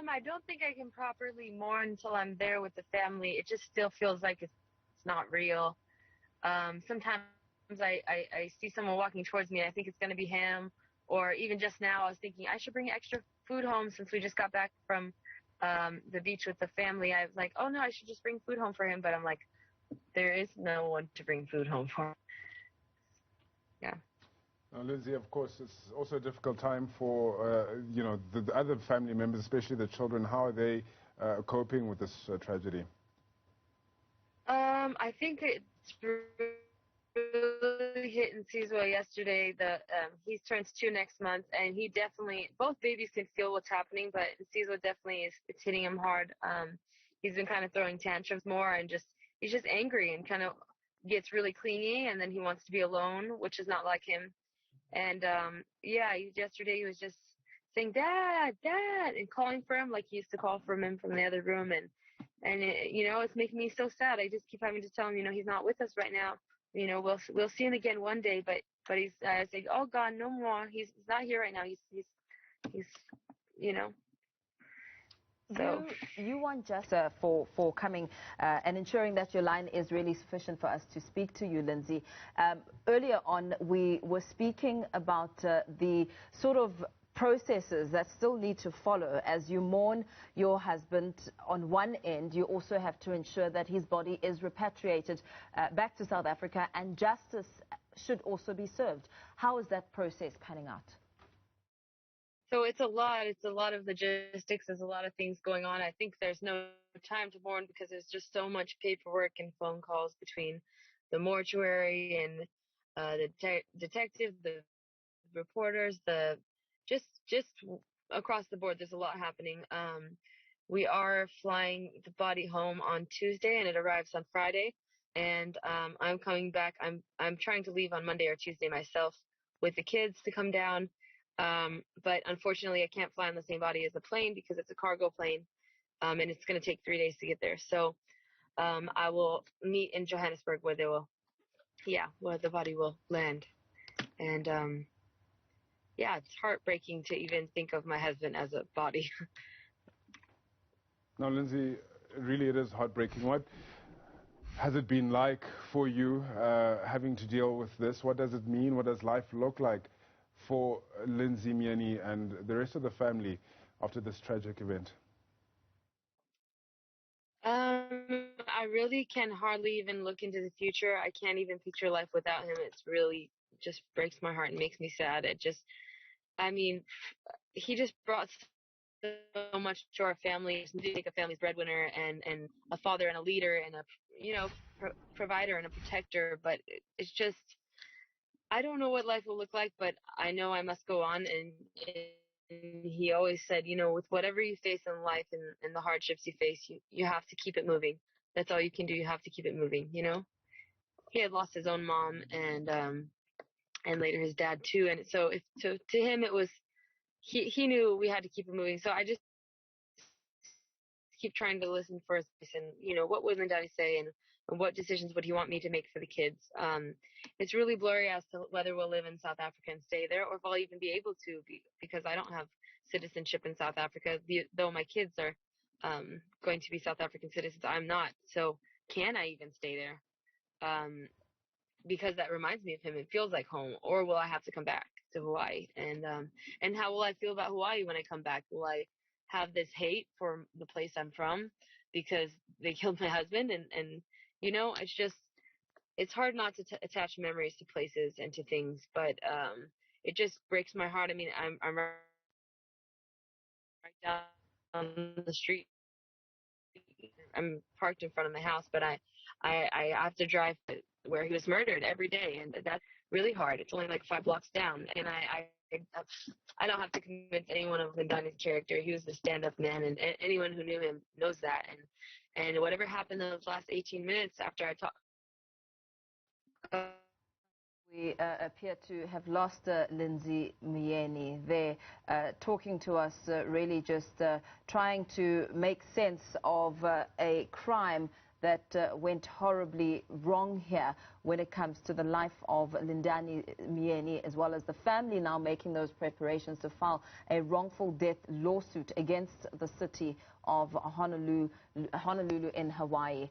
I don't think I can properly mourn until I'm there with the family. It just still feels like it's not real. Sometimes I see someone walking towards me and I think it's going to be him. Or even just now, I was thinking I should bring extra food home since we just got back from the beach with the family. I was like, oh no, I should just bring food home for him. But I'm like, there is no one to bring food home for. Yeah. Now, Lindsay, of course, it's also a difficult time for, the other family members, especially the children. How are they coping with this tragedy? I think it's really hit in Sihle yesterday. He turns 2 next month, and he definitely, both babies can feel what's happening, but Sihle definitely it's hitting him hard. He's been kind of throwing tantrums more, and he's just angry and kind of gets really clingy, and then he wants to be alone, which is not like him. And yeah, yesterday he was just saying "Dad, Dad," and calling for him like he used to call for him from the other room, and it's making me so sad. I just keep having to tell him, he's not with us right now. We'll see him again one day, but he's I say, oh God, no more. He's not here right now. He's you know. So you want just for coming and ensuring that your line is really sufficient for us to speak to you, Lindsay. Earlier on, we were speaking about the sort of processes that still need to follow as you mourn your husband. On one end, you also have to ensure that his body is repatriated back to South Africa, and justice should also be served. How is that process panning out? So it's a lot of logistics. There's a lot of things going on. I think there's no time to mourn because there's just so much paperwork and phone calls between the mortuary and the detective, the reporters, just across the board. There's a lot happening. We are flying the body home on Tuesday, and it arrives on Friday. And I'm coming back. I'm trying to leave on Monday or Tuesday myself with the kids to come down. But unfortunately, I can't fly on the same body as the plane because it's a cargo plane, and it's going to take 3 days to get there. So I will meet in Johannesburg where where the body will land. And yeah, it's heartbreaking to even think of my husband as a body. Now, Lindsay, really it is heartbreaking. What has it been like for you having to deal with this? What does it mean? What does life look like for Lindsay Myeni and the rest of the family after this tragic event? I really can hardly even look into the future. I can't even picture life without him. It's really just breaks my heart and makes me sad. He just brought so much to our family. He's like a family's breadwinner and a father and a leader and a provider and a protector. But it's just, I don't know what life will look like, but I know I must go on. And he always said, with whatever you face in life and the hardships you face, you have to keep it moving. That's all you can do. You have to keep it moving. He had lost his own mom and later his dad too. And so to him, it was, he knew we had to keep it moving. So I just keep trying to listen for his voice and, what would Lindani say and what decisions would he want me to make for the kids. It's really blurry as to whether we'll live in South Africa and stay there or if I'll even be able to because I don't have citizenship in South Africa, though my kids are going to be South African citizens. I'm not. So can I even stay there? Because that reminds me of him. It feels like home. Or will I have to come back to Hawaii? And how will I feel about Hawaii when I come back? Will I have this hate for the place I'm from because they killed my husband? And it's hard not to attach memories to places and to things, but it just breaks my heart. I mean, I'm right down the street. I'm parked in front of my house, but I have to drive where he was murdered every day, and that's really hard. It's only like 5 blocks down, and I don't have to convince anyone of Lindani's character. He was a stand-up man, and anyone who knew him knows that. And whatever happened in those last 18 minutes after I talked. We appear to have lost Lindsay Myeni there, talking to us, really just trying to make sense of a crime that that went horribly wrong here when it comes to the life of Lindani Myeni, as well as the family now making those preparations to file a wrongful death lawsuit against the city of Honolulu in Hawaii.